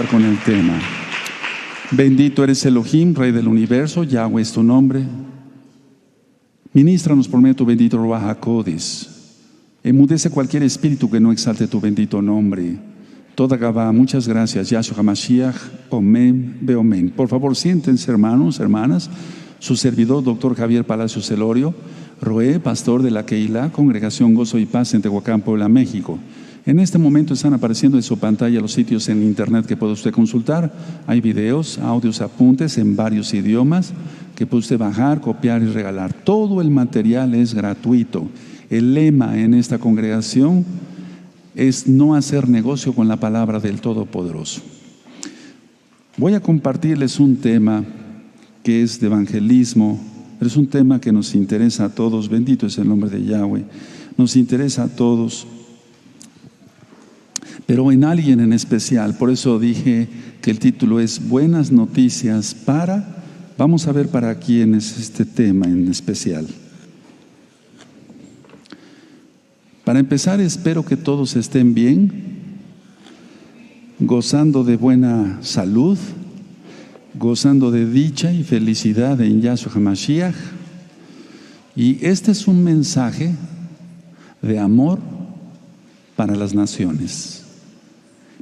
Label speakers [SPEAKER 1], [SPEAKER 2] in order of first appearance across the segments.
[SPEAKER 1] comenzar con el tema. Bendito eres Elohim, Rey del universo, Yahweh es tu nombre. Ministranos por medio de tu bendito Ruach HaKodesh. Enmudece cualquier espíritu que no exalte tu bendito nombre. Toda Gabá, muchas gracias. Yahshua HaMashiach, Omen, Beomen. Por favor, siéntense, hermanos, hermanas. Su servidor, doctor Javier Palacios Celorio, Roé, pastor de la Keilah, Congregación Gozo y Paz en Tehuacán, Puebla, México. En este momento están apareciendo en su pantalla los sitios en internet que puede usted consultar. Hay videos, audios, apuntes en varios idiomas que puede usted bajar, copiar y regalar. Todo el material es gratuito. El lema en esta congregación es no hacer negocio con la palabra del Todopoderoso. Voy a compartirles un tema que es de evangelismo, pero es un tema que nos interesa a todos. Bendito es el nombre de Yahweh. Nos interesa a todos, pero en alguien en especial. Por eso dije que el título es Buenas Noticias para... Vamos a ver para quién es este tema en especial. Para empezar, espero que todos estén bien, gozando de buena salud, gozando de dicha y felicidad en Yahshua HaMashiach. Y este es un mensaje de amor para las naciones.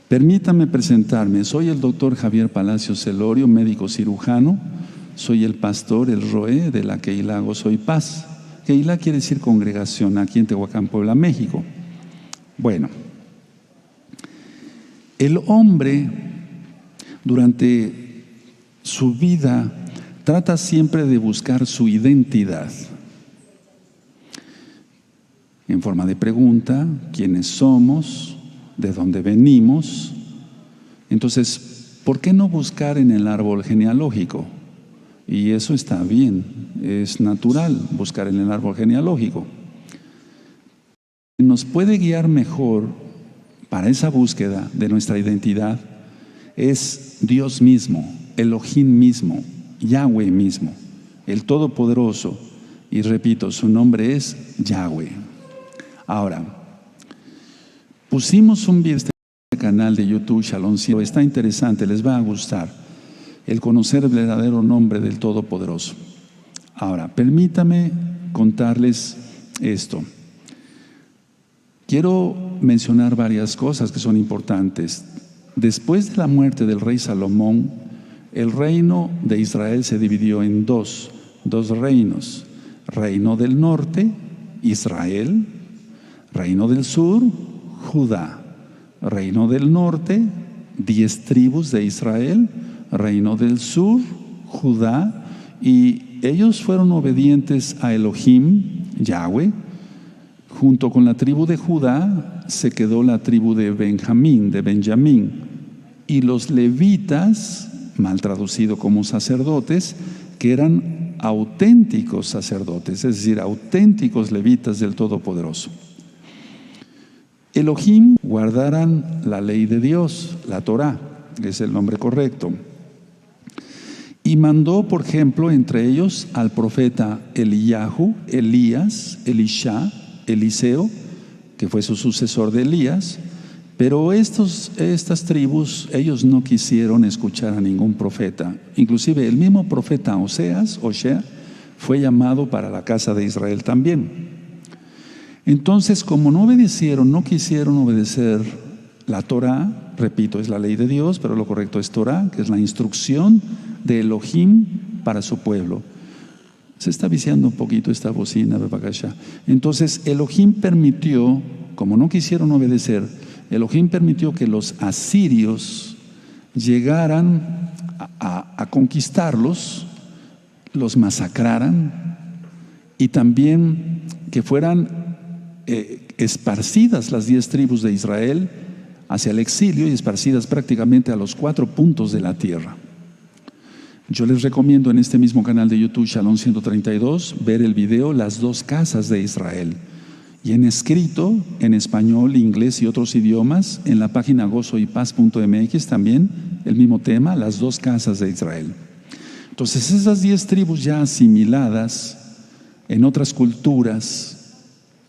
[SPEAKER 1] Permítame presentarme. Soy el doctor Javier Palacios Celorio, médico cirujano. Soy el pastor, el Roé de la Keilah Gozo y Paz. Keilah quiere decir congregación, aquí en Tehuacán, Puebla, México. Bueno, el hombre durante su vida trata siempre de buscar su identidad. En forma de pregunta, ¿quiénes somos? ¿De dónde venimos? Entonces, ¿por qué no buscar en el árbol genealógico? Y eso está bien, es natural buscar en el árbol genealógico. Nos puede guiar mejor para esa búsqueda de nuestra identidad es Dios mismo, Elohim mismo, Yahweh mismo, el Todopoderoso. Y repito, su nombre es Yahweh. Ahora, pusimos un video en este canal de YouTube, Shalom Cielo. Está interesante, les va a gustar. El conocer el verdadero nombre del Todopoderoso. Ahora, permítame contarles esto. Quiero mencionar varias cosas que son importantes. Después de la muerte del rey Salomón, el reino de Israel se dividió en dos reinos. Reino del norte, Israel. Reino del sur, Judá. Reino del norte, 10 tribus de Israel. Reino del sur, Judá, y ellos fueron obedientes a Elohim, Yahweh. Junto con la tribu de Judá se quedó la tribu de Benjamín, y los levitas, mal traducido como sacerdotes, que eran auténticos sacerdotes, es decir, auténticos levitas del Todopoderoso. Elohim guardaran la ley de Dios, la Torá, es el nombre correcto. Y mandó, por ejemplo, entre ellos al profeta Eliyahu, Elías, Elisha, Eliseo, que fue su sucesor de Elías. Pero estas tribus, ellos no quisieron escuchar a ningún profeta. Inclusive el mismo profeta Osea, fue llamado para la casa de Israel también. Entonces, como no quisieron obedecer la Torá, repito, es la ley de Dios, pero lo correcto es Torá, que es la instrucción de Elohim para su pueblo. Se está viciando un poquito esta bocina, Bebakasha. Entonces, Elohim permitió, como no quisieron obedecer, Elohim permitió que los asirios llegaran a conquistarlos, los masacraran, y también que fueran esparcidas las 10 tribus de Israel hacia el exilio y esparcidas prácticamente a los 4 puntos de la tierra. Yo les recomiendo en este mismo canal de YouTube, Shalom 132, ver el video Las 2 casas de Israel. Y en escrito, en español, inglés y otros idiomas, en la página gozoypaz.mx también, el mismo tema, Las 2 casas de Israel. Entonces, esas 10 tribus ya asimiladas en otras culturas,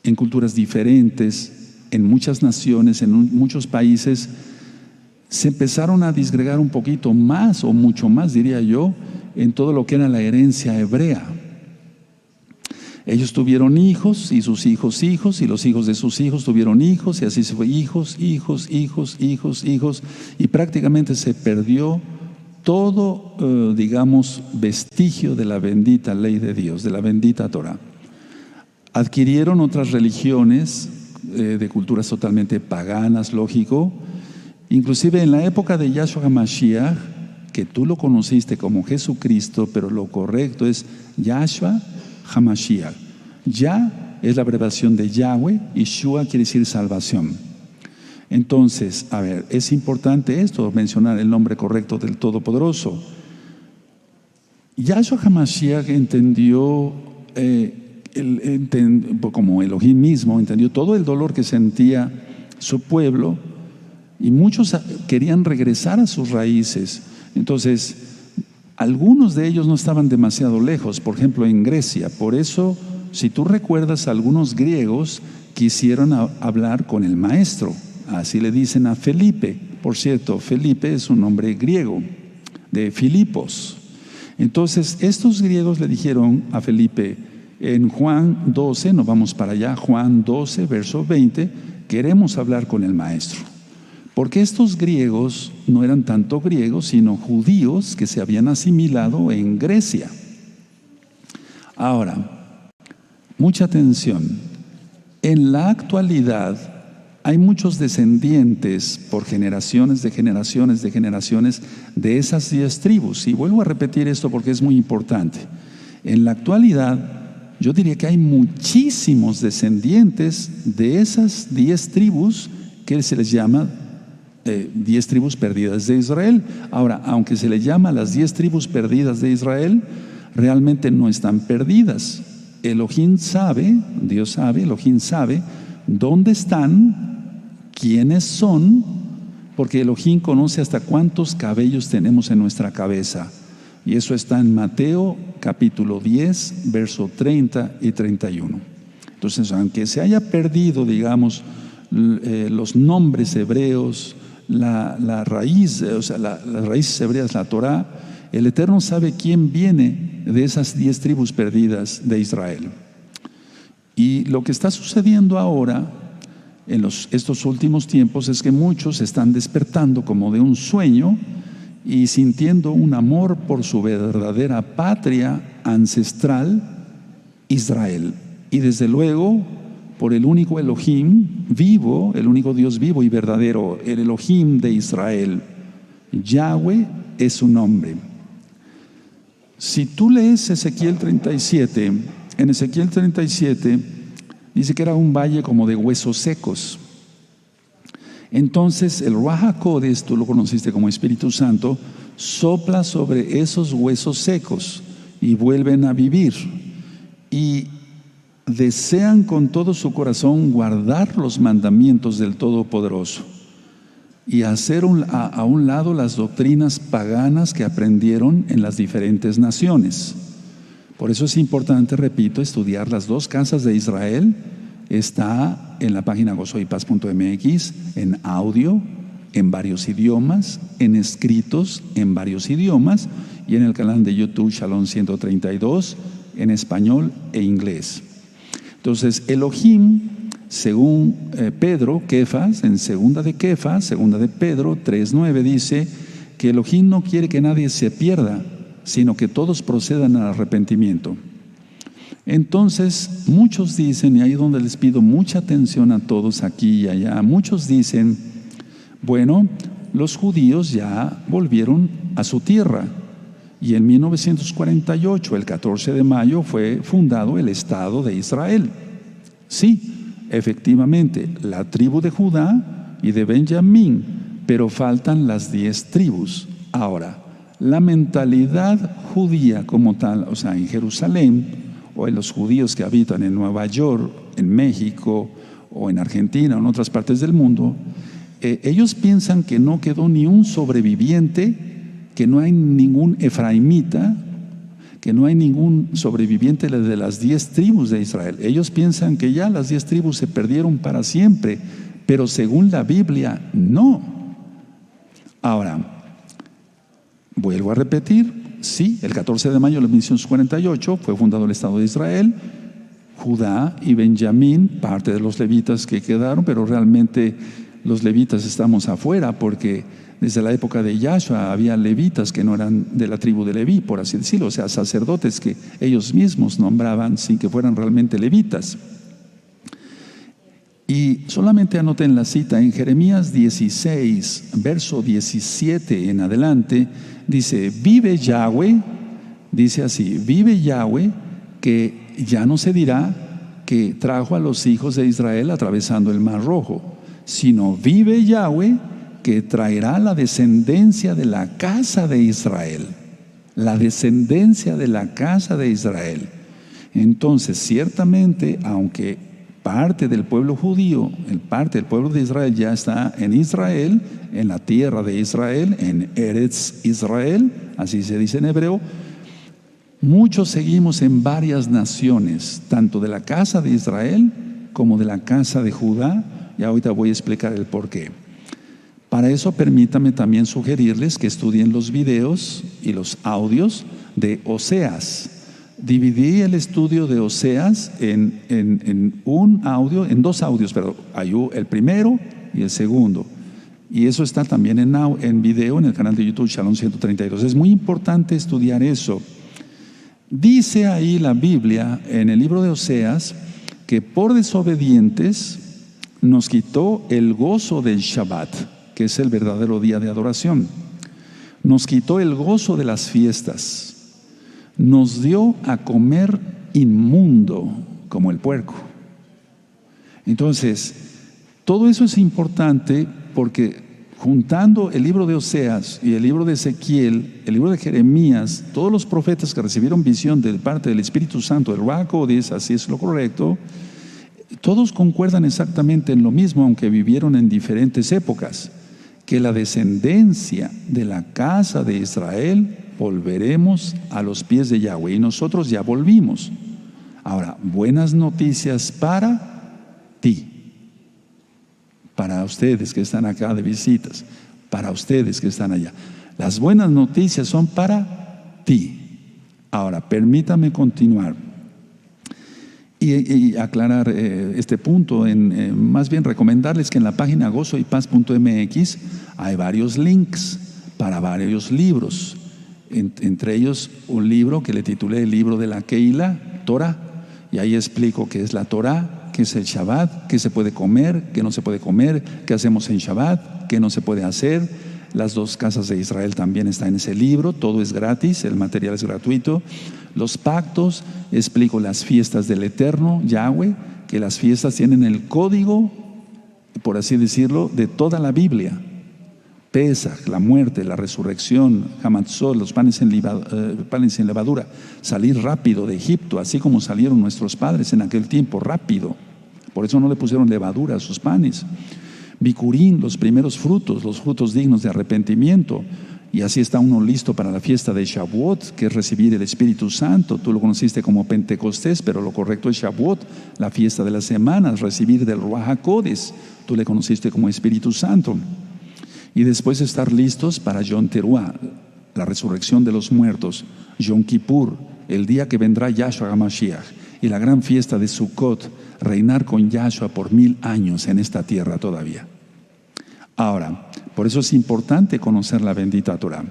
[SPEAKER 1] en culturas diferentes, en muchas naciones, en muchos países, se empezaron a disgregar un poquito más, o mucho más, diría yo, en todo lo que era la herencia hebrea. Ellos tuvieron hijos, y sus hijos hijos, y los hijos de sus hijos tuvieron hijos, y así se fue, hijos, hijos, hijos, hijos, hijos, y prácticamente se perdió todo, digamos, vestigio de la bendita ley de Dios, de la bendita Torah. Adquirieron otras religiones de culturas totalmente paganas, lógico. Inclusive en la época de Yahshua HaMashiach, que tú lo conociste como Jesucristo, pero lo correcto es Yahshua HaMashiach. Ya es la abreviación de Yahweh, y Shua quiere decir salvación. Entonces, a ver, es importante esto, mencionar el nombre correcto del Todopoderoso. Yahshua HaMashiach entendió, como Elohim mismo, entendió todo el dolor que sentía su pueblo, y muchos querían regresar a sus raíces. Entonces, algunos de ellos no estaban demasiado lejos, por ejemplo en Grecia. Por eso, si tú recuerdas, algunos griegos quisieron hablar con el maestro. Así le dicen a Felipe. Por cierto, Felipe es un nombre griego, de Filipos. Entonces, estos griegos le dijeron a Felipe, en Juan 12, nos vamos para allá, Juan 12, verso 20, queremos hablar con el maestro. Porque estos griegos no eran tanto griegos, sino judíos que se habían asimilado en Grecia. Ahora, mucha atención. En la actualidad hay muchos descendientes por generaciones de generaciones de generaciones de esas 10 tribus. Y vuelvo a repetir esto porque es muy importante. En la actualidad, yo diría que hay muchísimos descendientes de esas 10 tribus que se les llama 10 tribus perdidas de Israel. Ahora, aunque se le llama las 10 tribus perdidas de Israel, realmente no están perdidas. Elohim sabe, Dios sabe, Elohim sabe dónde están, quiénes son, porque Elohim conoce hasta cuántos cabellos tenemos en nuestra cabeza. Y eso está en Mateo capítulo 10, verso 30 y 31. Entonces, aunque se haya perdido, digamos, los nombres hebreos, la raíz, o sea, las raíces hebreas, la Torah, el Eterno sabe quién viene de esas 10 tribus perdidas de Israel. Y lo que está sucediendo ahora, en estos últimos tiempos, es que muchos están despertando como de un sueño y sintiendo un amor por su verdadera patria ancestral, Israel. Y desde luego, por el único Elohim vivo, el único Dios vivo y verdadero, el Elohim de Israel. Yahweh es su nombre. Si tú lees Ezequiel 37, en Ezequiel 37 dice que era un valle como de huesos secos. Entonces el Ruach HaKodesh, tú lo conociste como Espíritu Santo, sopla sobre esos huesos secos y vuelven a vivir. Y desean con todo su corazón guardar los mandamientos del Todopoderoso y hacer a un lado las doctrinas paganas que aprendieron en las diferentes naciones. Por eso es importante, repito, estudiar las 2 casas de Israel. Está en la página gozoypaz.mx, en audio, en varios idiomas, en escritos, en varios idiomas, y en el canal de YouTube Shalom 132, en español e inglés. Entonces, Elohim, según Pedro, Kefas, en segunda de Pedro 3:9, dice que Elohim no quiere que nadie se pierda, sino que todos procedan al arrepentimiento. Entonces, muchos dicen, y ahí es donde les pido mucha atención a todos aquí y allá, muchos dicen, bueno, los judíos ya volvieron a su tierra. Y en 1948, el 14 de mayo, fue fundado el Estado de Israel. Sí, efectivamente, la tribu de Judá y de Benjamín, pero faltan las 10 tribus. Ahora, la mentalidad judía como tal, o sea, en Jerusalén, o en los judíos que habitan en Nueva York, en México, o en Argentina, o en otras partes del mundo, ellos piensan que no quedó ni un sobreviviente, que no hay ningún efraimita, que no hay ningún sobreviviente de las 10 tribus de Israel. Ellos piensan que ya las 10 tribus se perdieron para siempre, pero según la Biblia, no. Ahora, vuelvo a repetir, sí, el 14 de mayo de 1948 fue fundado el Estado de Israel. Judá y Benjamín, parte de los levitas que quedaron, pero realmente los levitas estamos afuera porque desde la época de Yahshua había levitas que no eran de la tribu de Leví, por así decirlo, o sea, sacerdotes que ellos mismos nombraban sin que fueran realmente levitas. Y solamente anoten la cita en Jeremías 16, verso 17 en adelante, dice, vive Yahweh, dice así, vive Yahweh, que ya no se dirá que trajo a los hijos de Israel atravesando el Mar Rojo, sino vive Yahweh, que traerá la descendencia de la casa de Israel. La descendencia de la casa de Israel. Entonces, ciertamente, aunque parte del pueblo judío, parte del pueblo de Israel ya está en Israel, en la tierra de Israel, en Eretz Israel, así se dice en hebreo, muchos seguimos en varias naciones, tanto de la casa de Israel como de la casa de Judá, y ahorita voy a explicar el porqué. Para eso permítame también sugerirles que estudien los videos y los audios de Oseas. Dividí el estudio de Oseas en dos audios, pero hay el primero y el segundo. Y eso está también en video en el canal de YouTube Shalom 132. Es muy importante estudiar eso. Dice ahí la Biblia, en el libro de Oseas, que por desobedientes nos quitó el gozo del Shabbat, que es el verdadero día de adoración. Nos quitó el gozo de las fiestas. Nos dio a comer inmundo como el puerco. Entonces, todo eso es importante porque juntando el libro de Oseas y el libro de Ezequiel, el libro de Jeremías, todos los profetas que recibieron visión de parte del Espíritu Santo, el Ruach HaKodesh, así es lo correcto, todos concuerdan exactamente en lo mismo, aunque vivieron en diferentes épocas, que la descendencia de la casa de Israel volveremos a los pies de Yahweh, y nosotros ya volvimos. Ahora, buenas noticias para ti, para ustedes que están acá de visitas, para ustedes que están allá. Las buenas noticias son para ti. Ahora, permítame continuar y aclarar este punto, más bien recomendarles que en la página gozoypaz.mx hay varios links para varios libros, entre ellos un libro que le titulé el libro de la Keilah, Torah, y ahí explico qué es la Torah, qué es el Shabbat, qué se puede comer, qué no se puede comer, qué hacemos en Shabbat, qué no se puede hacer. Las dos casas de Israel también están en ese libro, todo es gratis, el material es gratuito. Los pactos, explico las fiestas del Eterno, Yahweh, que las fiestas tienen el código, por así decirlo, de toda la Biblia. Pesaj, la muerte, la resurrección, Hamatzot, los panes sin levadura, salir rápido de Egipto, así como salieron nuestros padres en aquel tiempo, rápido. Por eso no le pusieron levadura a sus panes. Bikurim, los primeros frutos, los frutos dignos de arrepentimiento. Y así está uno listo para la fiesta de Shavuot, que es recibir el Espíritu Santo. Tú lo conociste como Pentecostés, pero lo correcto es Shavuot, la fiesta de las semanas, recibir del Ruach HaKodesh. Tú le conociste como Espíritu Santo. Y después estar listos para Yom Teruah, la resurrección de los muertos, Yom Kippur, el día que vendrá Yahshua HaMashiach, y la gran fiesta de Sukkot, reinar con Yahshua por 1000 años en esta tierra todavía. Ahora, por eso es importante conocer la bendita Torah.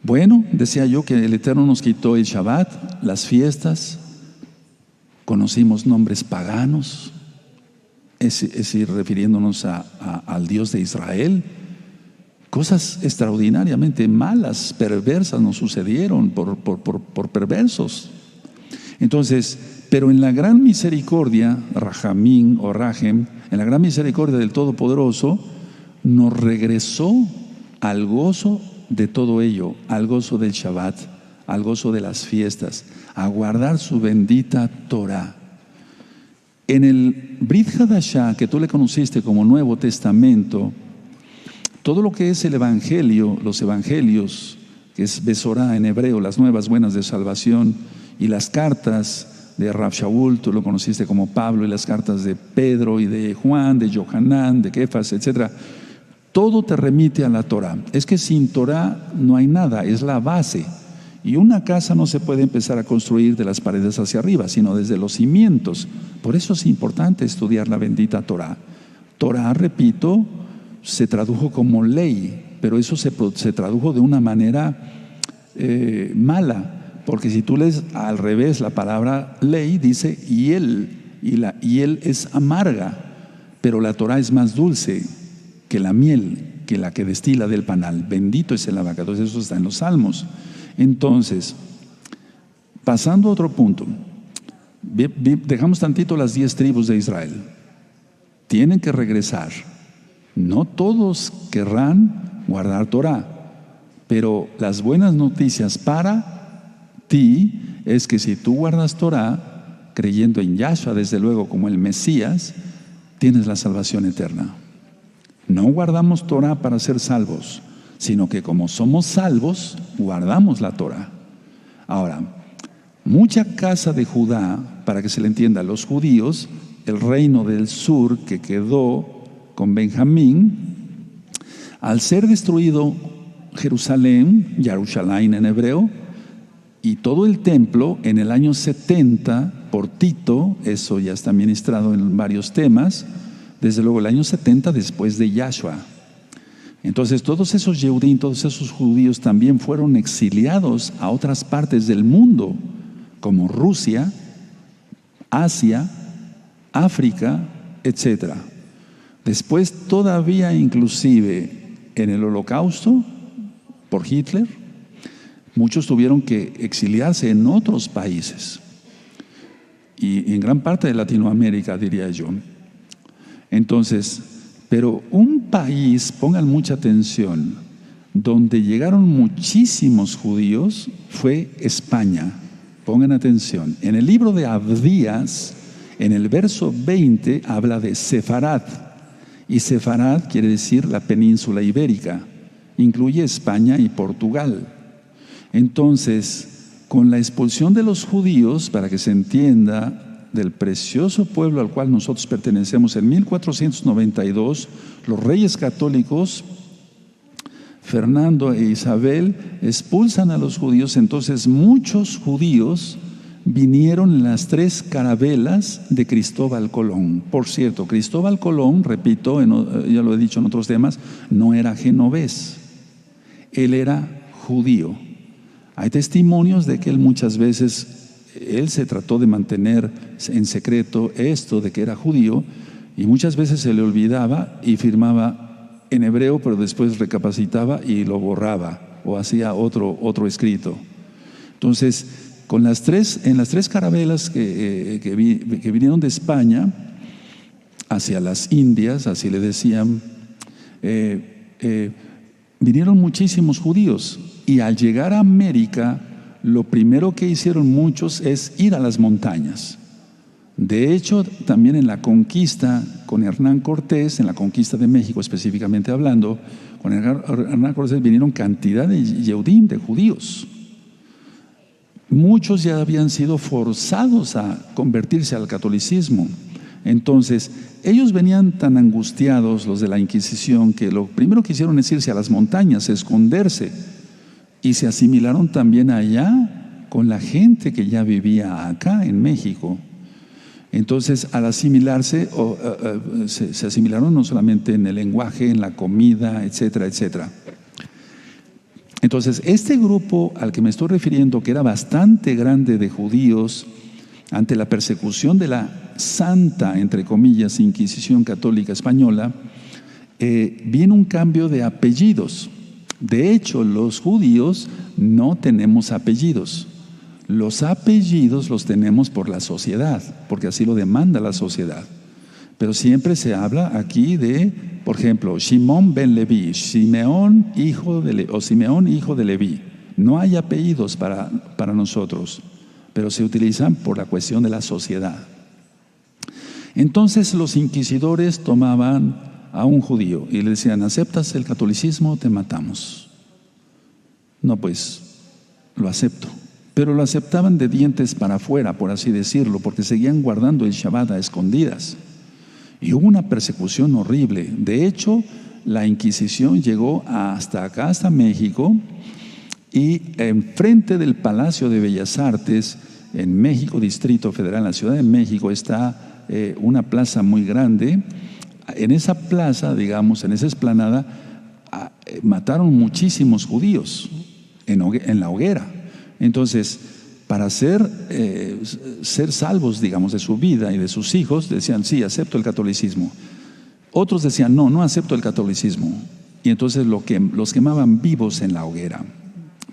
[SPEAKER 1] Bueno, decía yo que el Eterno nos quitó el Shabbat, las fiestas, conocimos nombres paganos, es decir, refiriéndonos al Dios de Israel. Cosas extraordinariamente malas, perversas nos sucedieron por perversos. Entonces, pero en la gran misericordia, Rahamim o Rahem, en la gran misericordia del Todopoderoso, nos regresó al gozo de todo ello, al gozo del Shabbat, al gozo de las fiestas, a guardar su bendita Torah. En el Brit Hadashah, que tú le conociste como Nuevo Testamento, todo lo que es el Evangelio, los Evangelios, que es Besorá en hebreo, las nuevas buenas de salvación, y las cartas de Rav Shaul, tú lo conociste como Pablo, y las cartas de Pedro y de Juan, de Yohanan, de Kefas, etc. todo te remite a la Torah. Es que sin Torah no hay nada, es la base. Y una casa no se puede empezar a construir de las paredes hacia arriba, sino desde los cimientos. Por eso es importante estudiar la bendita Torah. Torah, repito, se tradujo como ley, pero eso se tradujo de una manera mala, porque si tú lees al revés la palabra ley, dice hiel, y la hiel es amarga, pero la Torah es más dulce que la miel, que la que destila del panal. Bendito es el abacados. Entonces eso está en los Salmos. Entonces, pasando a otro punto, dejamos tantito las 10 tribus de Israel. Tienen que regresar. No todos querrán guardar Torah, pero las buenas noticias para ti es que si tú guardas Torah, creyendo en Yahshua, desde luego, como el Mesías, tienes la salvación eterna. No guardamos Torah para ser salvos, sino que como somos salvos, guardamos la Torah. Ahora, mucha casa de Judá, para que se le entienda, los judíos, el reino del sur que quedó con Benjamín, al ser destruido Jerusalén, Yarushalayim en hebreo, y todo el templo en el año 70 por Tito, eso ya está ministrado en varios temas, desde luego el año 70 después de Yahshua. Entonces todos esos Yehudim, todos esos judíos también fueron exiliados a otras partes del mundo, como Rusia, Asia, África, etc. Después todavía inclusive en el Holocausto, por Hitler, muchos tuvieron que exiliarse en otros países. Y en gran parte de Latinoamérica, diría yo. Entonces, pero un país, pongan mucha atención, donde llegaron muchísimos judíos fue España. Pongan atención. En el libro de Abdías, en el verso 20, habla de Sefarad. Y Sefarad quiere decir la península ibérica. Incluye España y Portugal. Entonces, con la expulsión de los judíos, para que se entienda, del precioso pueblo al cual nosotros pertenecemos, en 1492, los reyes católicos, Fernando e Isabel, expulsan a los judíos. Entonces muchos judíos vinieron en las 3 carabelas de Cristóbal Colón. Por cierto, Cristóbal Colón, repito, ya lo he dicho en otros temas, no era genovés, él era judío. Hay testimonios de que él muchas veces, él se trató de mantener en secreto esto de que era judío, y muchas veces se le olvidaba y firmaba en hebreo, pero después recapacitaba y lo borraba o hacía otro escrito. Entonces, en las 3 carabelas que vinieron de España hacia las Indias, así le decían, vinieron muchísimos judíos, y al llegar a América, lo primero que hicieron muchos es ir a las montañas. De hecho, también en la conquista con Hernán Cortés, en la conquista de México específicamente hablando, con Hernán Cortés vinieron cantidad de Yehudim, de judíos. Muchos ya habían sido forzados a convertirse al catolicismo. Entonces, ellos venían tan angustiados, los de la Inquisición, que lo primero que hicieron es irse a las montañas, esconderse. Y se asimilaron también allá con la gente que ya vivía acá en México. Entonces, al asimilarse, se asimilaron no solamente en el lenguaje, en la comida, etcétera, etcétera. Entonces, este grupo al que me estoy refiriendo, que era bastante grande de judíos, ante la persecución de la santa, entre comillas, Inquisición Católica Española, viene un cambio de apellidos. De hecho, los judíos no tenemos apellidos. Los apellidos los tenemos por la sociedad, porque así lo demanda la sociedad. Pero siempre se habla aquí de, por ejemplo, Shimón ben Leví, Simeón hijo de Leví. No hay apellidos para nosotros, pero se utilizan por la cuestión de la sociedad. Entonces los inquisidores tomaban a un judío y le decían: ¿aceptas el catolicismo? Te matamos. No, pues lo acepto. Pero lo aceptaban de dientes para afuera, por así decirlo, porque seguían guardando el Shabbat a escondidas. Y hubo una persecución horrible. De hecho, la Inquisición llegó hasta acá, hasta México, y enfrente del Palacio de Bellas Artes, en México, Distrito Federal, en la Ciudad de México, está una plaza muy grande. En esa plaza, digamos, en esa explanada, mataron muchísimos judíos en la hoguera. Entonces, para ser salvos, digamos, de su vida y de sus hijos, decían, sí, acepto el catolicismo. Otros decían, no, no acepto el catolicismo. Y entonces los quemaban vivos en la hoguera.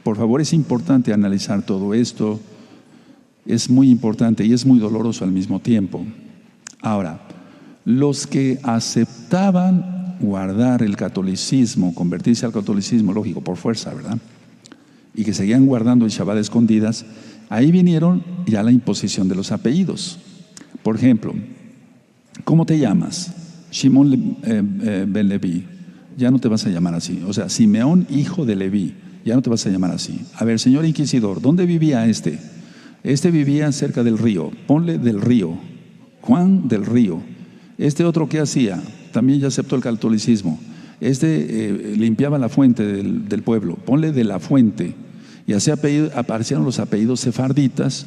[SPEAKER 1] Por favor, es importante analizar todo esto. Es muy importante y es muy doloroso al mismo tiempo. Ahora, los que aceptaban guardar el catolicismo, convertirse al catolicismo, lógico, por fuerza, ¿verdad? Y que seguían guardando el Shabbat escondidas, ahí vinieron ya la imposición de los apellidos. Por ejemplo, ¿cómo te llamas? Shimon ben Leví. Ya no te vas a llamar así. O sea, Simeón, hijo de Leví. Ya no te vas a llamar así. A ver, señor inquisidor, ¿dónde vivía este? Este vivía cerca del río. Ponle del río. Juan del río. Este otro, ¿qué hacía? También ya aceptó el catolicismo. Limpiaba la fuente del pueblo. Ponle de la fuente. Y así aparecieron los apellidos sefarditas,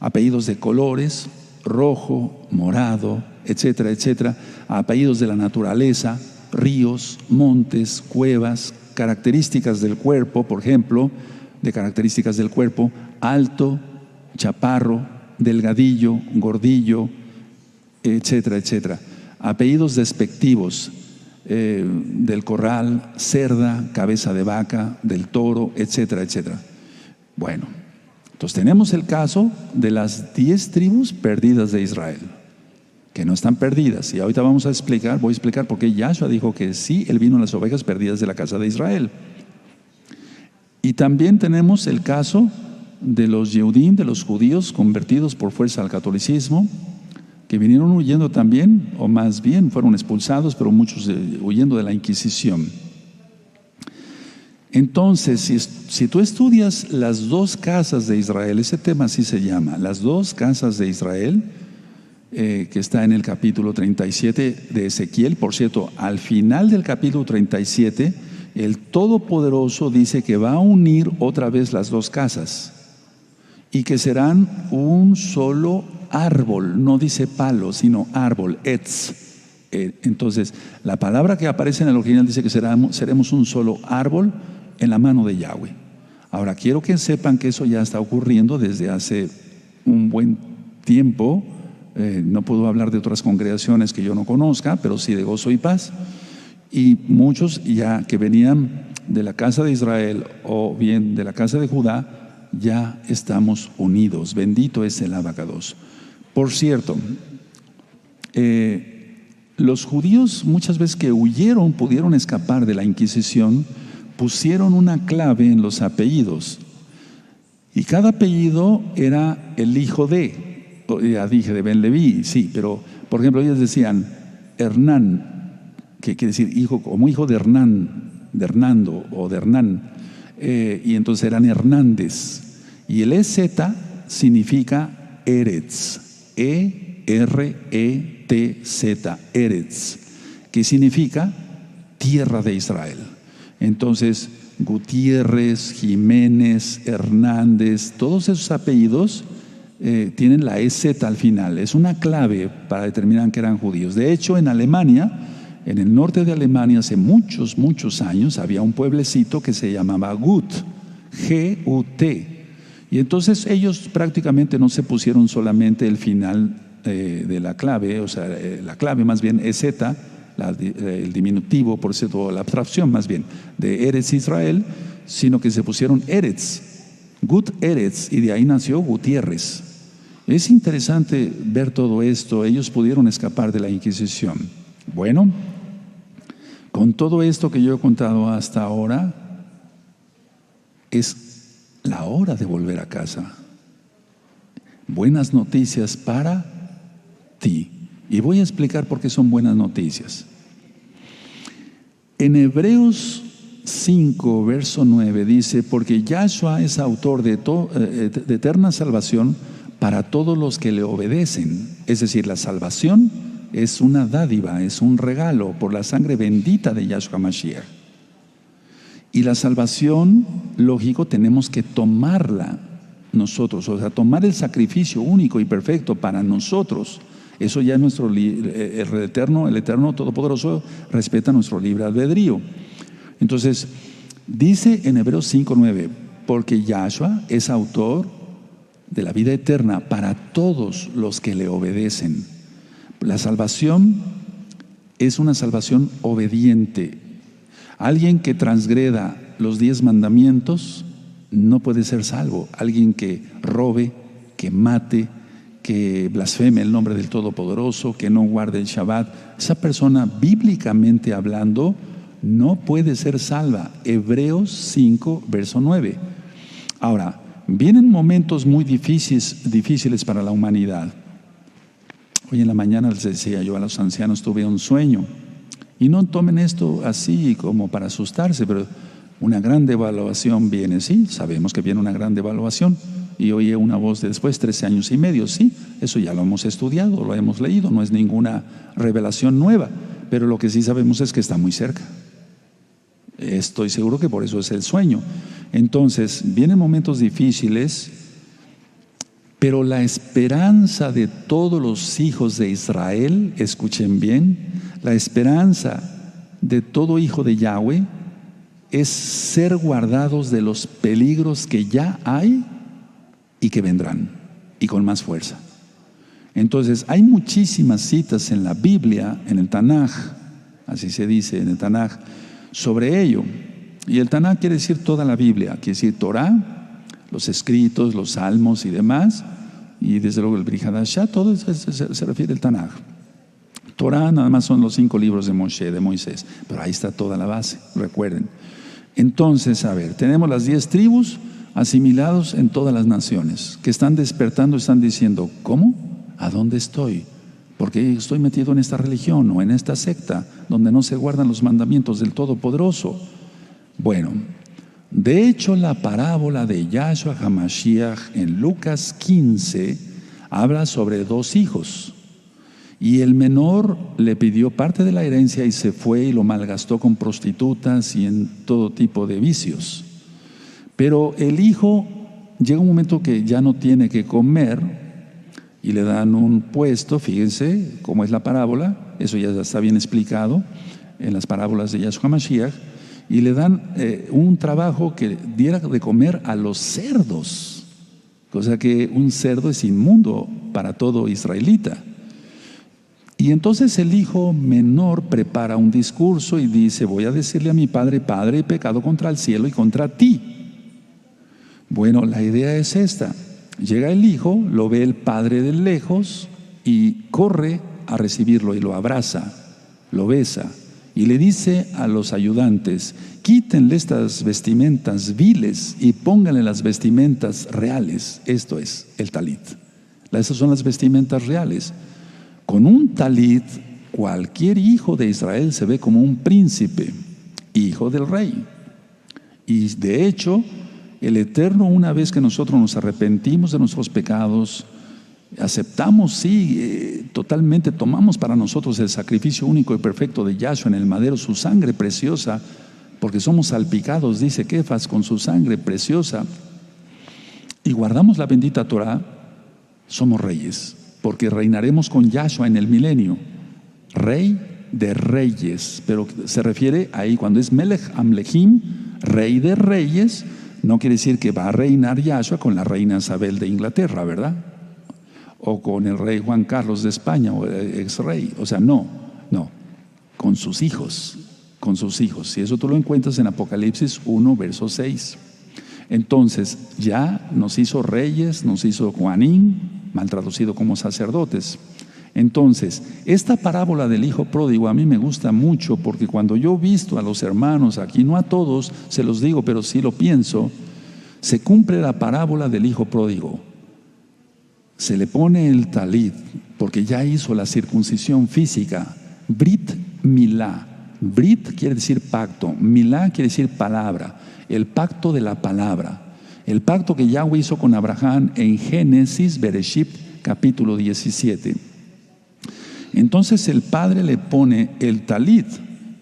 [SPEAKER 1] apellidos de colores, rojo, morado, etcétera, etcétera, apellidos de la naturaleza, ríos, montes, cuevas, características del cuerpo, por ejemplo, de características del cuerpo, alto, chaparro, delgadillo, gordillo, etcétera, etcétera. Apellidos despectivos, del corral, cerda, cabeza de vaca, del toro, etcétera, etcétera. Bueno, entonces tenemos el caso de las 10 tribus perdidas de Israel, que no están perdidas. Y ahorita voy a explicar por qué Yahshua dijo que sí, Él vino a las ovejas perdidas de la casa de Israel. Y también tenemos el caso de los Yehudim, de los judíos convertidos por fuerza al catolicismo, que vinieron huyendo también, o más bien fueron expulsados, pero muchos huyendo de la Inquisición. Entonces, si tú estudias las 2 casas de Israel, ese tema así se llama, las 2 casas de Israel, que está en el capítulo 37 de Ezequiel. Por cierto, al final del capítulo 37, el Todopoderoso dice que va a unir otra vez las 2 casas y que serán un solo árbol, no dice palo, sino árbol, etz. Entonces, la palabra que aparece en el original dice que seremos un solo árbol en la mano de Yahweh. Ahora, quiero que sepan que eso ya está ocurriendo desde hace un buen tiempo. No puedo hablar de otras congregaciones que yo no conozca, pero sí de Gozo y Paz. Y muchos ya que venían de la casa de Israel o bien de la casa de Judá, ya estamos unidos. Bendito es el abacados. Por cierto, los judíos muchas veces que huyeron, pudieron escapar de la Inquisición, pusieron una clave en los apellidos. Y cada apellido era el hijo de, ya dije, de Ben Leví, sí, pero por ejemplo ellos decían Hernán, que quiere decir hijo, como hijo de Hernán, de Hernando o de Hernán, y entonces eran Hernández. Y el EZ significa Eretz, E-R-E-T-Z, Eretz, que significa tierra de Israel. Entonces, Gutiérrez, Jiménez, Hernández, todos esos apellidos tienen la EZ al final. Es una clave para determinar que eran judíos. De hecho, en Alemania, en el norte de Alemania, hace muchos, muchos años, había un pueblecito que se llamaba Gut, G-U-T. Y entonces ellos prácticamente no se pusieron solamente el final de la clave, o sea, la clave más bien EZ, el diminutivo, por cierto, la abstracción más bien, de Eretz Israel, sino que se pusieron Eretz, Gut Eretz, y de ahí nació Gutiérrez. Es interesante ver todo esto. Ellos pudieron escapar de la Inquisición. Bueno, con todo esto que yo he contado hasta ahora, es la hora de volver a casa. Buenas noticias para ti. Y voy a explicar por qué son buenas noticias. En Hebreos 5, verso 9 dice, porque Yahshua es autor de eterna salvación para todos los que le obedecen. Es decir, la salvación es una dádiva, es un regalo por la sangre bendita de Yahshua Mashiach. Y la salvación, lógico, tenemos que tomarla nosotros, o sea, tomar el sacrificio único y perfecto para nosotros. Eso ya es nuestro, el Eterno Todopoderoso respeta nuestro libre albedrío. Entonces, dice en Hebreos 5:9, porque Yahshua es autor de la vida eterna para todos los que le obedecen. La salvación es una salvación obediente. Alguien que transgreda los 10 mandamientos no puede ser salvo. Alguien que robe, que mate, que blasfeme el nombre del Todopoderoso, que no guarde el Shabbat, esa persona, bíblicamente hablando, no puede ser salva. Hebreos 5, verso 9. Ahora, vienen momentos muy difíciles para la humanidad. Hoy en la mañana les decía yo a los ancianos, tuve un sueño. Y no tomen esto así como para asustarse, pero una gran devaluación viene, sí, sabemos que viene una gran devaluación. Y oí una voz de después 13 años y medio, sí, eso ya lo hemos estudiado, lo hemos leído, no es ninguna revelación nueva, pero lo que sí sabemos es que está muy cerca. Estoy seguro que por eso es el sueño. Entonces, vienen momentos difíciles, pero la esperanza de todos los hijos de Israel, escuchen bien, la esperanza de todo hijo de Yahweh es ser guardados de los peligros que ya hay y que vendrán, y con más fuerza. Entonces, hay muchísimas citas en la Biblia, en el Tanaj, así se dice en el Tanaj, sobre ello. Y el Tanaj quiere decir toda la Biblia, quiere decir Torah, los escritos, los salmos y demás, y desde luego el Brit Hadashah, todo eso se refiere al Tanaj. Torah nada más son los 5 libros de Moshe, de Moisés, pero ahí está toda la base, recuerden. Entonces, a ver, tenemos las 10 tribus asimilados en todas las naciones, que están despertando, están diciendo, ¿cómo? ¿A dónde estoy? ¿Por qué estoy metido en esta religión o en esta secta donde no se guardan los mandamientos del Todopoderoso? Bueno, de hecho la parábola de Yahshua HaMashiach en Lucas 15 habla sobre 2 hijos. Y el menor le pidió parte de la herencia y se fue y lo malgastó con prostitutas y en todo tipo de vicios. Pero el hijo llega un momento que ya no tiene que comer y le dan un puesto, fíjense cómo es la parábola, eso ya está bien explicado en las parábolas de Yahshua Mashiach, y le dan un trabajo que diera de comer a los cerdos, cosa que un cerdo es inmundo para todo israelita. Y entonces el hijo menor prepara un discurso y dice, voy a decirle a mi padre, Padre, he pecado contra el cielo y contra ti. Bueno, la idea es esta. Llega el hijo, lo ve el padre de lejos y corre a recibirlo y lo abraza, lo besa y le dice a los ayudantes, quítenle estas vestimentas viles y pónganle las vestimentas reales. Esto es el talit. Esas son las vestimentas reales. Con un talit, cualquier hijo de Israel se ve como un príncipe, hijo del rey. Y de hecho, el Eterno, una vez que nosotros nos arrepentimos de nuestros pecados, aceptamos, sí, totalmente tomamos para nosotros el sacrificio único y perfecto de Yahshua en el madero, su sangre preciosa, porque somos salpicados, dice Kefas, con su sangre preciosa, y guardamos la bendita Torah, somos reyes, porque reinaremos con Yahshua en el milenio, rey de reyes, pero se refiere ahí cuando es Melech Amlechim, rey de reyes. No quiere decir que va a reinar Yahshua con la reina Isabel de Inglaterra, ¿verdad? O con el rey Juan Carlos de España, o el ex rey. O sea, no, con sus hijos, Y eso tú lo encuentras en Apocalipsis 1, verso 6. Entonces, ya nos hizo reyes, nos hizo Juanín, mal traducido como sacerdotes. Entonces, esta parábola del hijo pródigo a mí me gusta mucho, porque cuando yo he visto a los hermanos aquí, no a todos se los digo, pero sí lo pienso, se cumple la parábola del hijo pródigo. Se le pone el talit, porque ya hizo la circuncisión física. Brit Milá. Brit quiere decir pacto, Milá quiere decir palabra, el pacto de la palabra. El pacto que Yahweh hizo con Abraham en Génesis, Bereshit, capítulo 17. Entonces el padre le pone el talit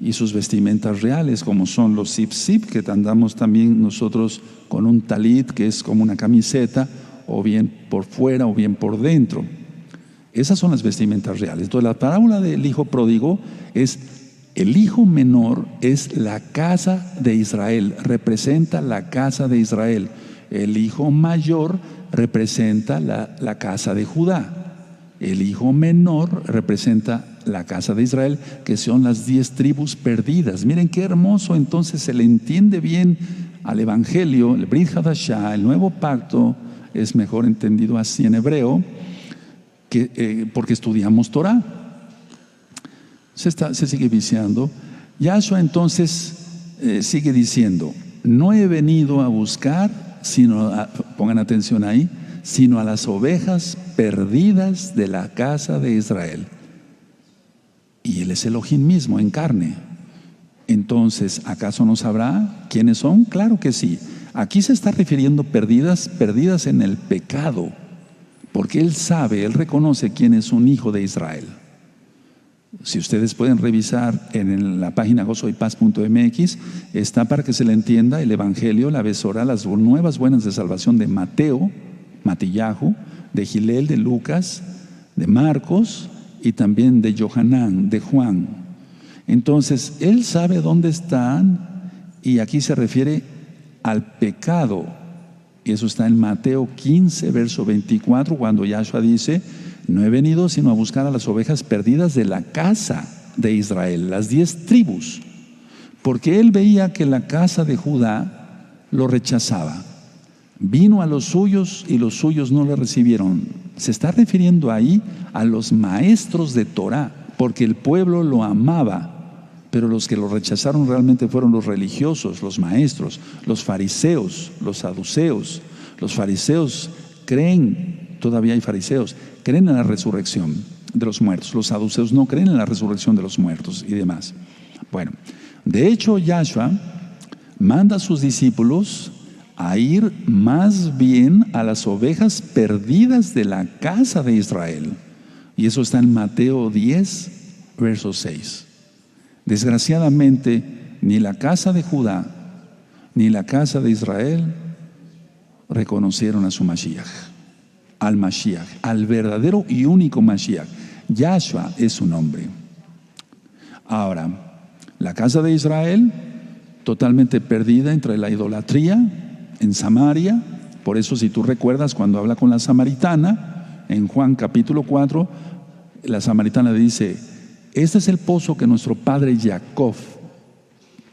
[SPEAKER 1] y sus vestimentas reales, como son los zip, que andamos también nosotros con un talit, que es como una camiseta, o bien por fuera o bien por dentro. Esas son las vestimentas reales. Entonces la parábola del hijo pródigo es: el hijo menor es la casa de Israel, representa la casa de Israel. El hijo mayor representa la casa de Judá. El hijo menor representa la casa de Israel, que son las 10 tribus perdidas. Miren qué hermoso, entonces se le entiende bien al Evangelio, el Brit Hadashah, el nuevo pacto, es mejor entendido así en hebreo, porque estudiamos Torah. Se sigue viciando. Yahshua entonces sigue diciendo: no he venido a buscar, pongan atención ahí, sino a las ovejas perdidas de la casa de Israel. Y Él es Elohim mismo en carne. Entonces, ¿acaso no sabrá quiénes son? Claro que sí. Aquí se está refiriendo perdidas en el pecado, porque Él sabe, Él reconoce quién es un hijo de Israel. Si ustedes pueden revisar en la página gozoypaz.mx, está para que se le entienda el Evangelio, la Besora, las nuevas buenas de salvación de Mateo, Matillahu, de Gilel, de Lucas, de Marcos y también de Yohanan, de Juan. Entonces, Él sabe dónde están, y aquí se refiere al pecado. Y eso está en Mateo 15, verso 24, cuando Yahshua dice: no he venido sino a buscar a las ovejas perdidas de la casa de Israel, las 10 tribus, porque Él veía que la casa de Judá lo rechazaba. Vino a los suyos y los suyos no le recibieron. Se está refiriendo ahí a los maestros de Torah, porque el pueblo lo amaba, pero los que lo rechazaron realmente fueron los religiosos, los maestros, los fariseos, los saduceos. Los fariseos creen, todavía hay fariseos, creen en la resurrección de los muertos. Los saduceos no creen en la resurrección de los muertos y demás. Bueno, de hecho Yahshua manda a sus discípulos a ir más bien a las ovejas perdidas de la casa de Israel. Y eso está en Mateo 10, verso 6. Desgraciadamente, ni la casa de Judá, ni la casa de Israel reconocieron a su Mashiach, al Mashiach, al verdadero y único Mashiach. Yahshua es su nombre. Ahora, la casa de Israel, totalmente perdida entre la idolatría, en Samaria. Por eso, si tú recuerdas, cuando habla con la samaritana, en Juan capítulo 4, la samaritana le dice: este es el pozo que nuestro padre Jacob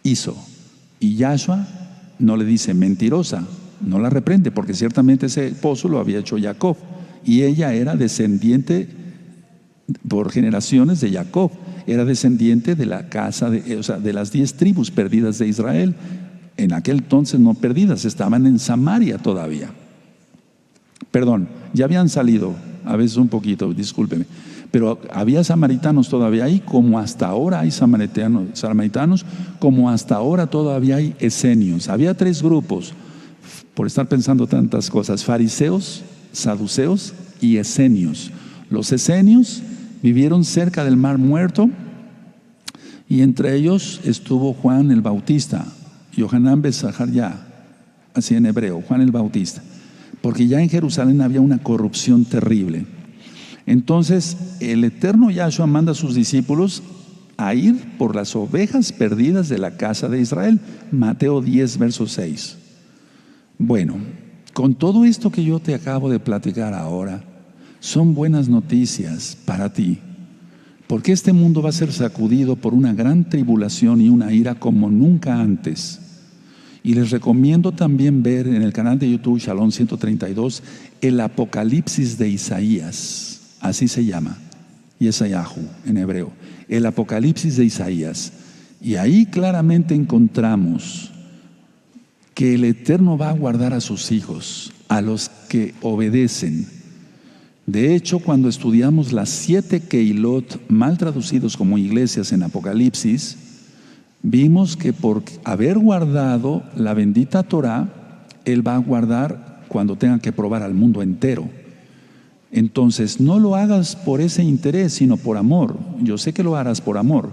[SPEAKER 1] hizo. Y Yahshua no le dice mentirosa, no la reprende, porque ciertamente ese pozo lo había hecho Jacob, y ella era descendiente por generaciones de Jacob, era descendiente de la casa de las 10 tribus perdidas de Israel. En aquel entonces no perdidas, estaban en Samaria todavía. Perdón, ya habían salido, a veces un poquito, discúlpeme, pero había samaritanos todavía ahí, como hasta ahora hay samaritanos, como hasta ahora todavía hay esenios. Había 3 grupos, por estar pensando tantas cosas: fariseos, saduceos y esenios. Los esenios vivieron cerca del Mar Muerto, y entre ellos estuvo Juan el Bautista, Yohanan ben Zacarías, así en hebreo, Juan el Bautista, porque ya en Jerusalén había una corrupción terrible. Entonces el eterno Yahshua manda a sus discípulos a ir por las ovejas perdidas de la casa de Israel. Mateo 10, verso 6. Bueno, con todo esto que yo te acabo de platicar ahora, son buenas noticias para ti, porque este mundo va a ser sacudido por una gran tribulación y una ira como nunca antes. Y les recomiendo también ver en el canal de YouTube Shalom 132 el Apocalipsis de Isaías, así se llama, Yesayahu en hebreo, el Apocalipsis de Isaías. Y ahí claramente encontramos que el Eterno va a guardar a sus hijos, a los que obedecen. De hecho, cuando estudiamos las 7 Keilot, mal traducidos como iglesias en Apocalipsis, vimos que por haber guardado la bendita Torah, Él va a guardar cuando tenga que probar al mundo entero. Entonces, no lo hagas por ese interés, sino por amor. Yo sé que lo harás por amor,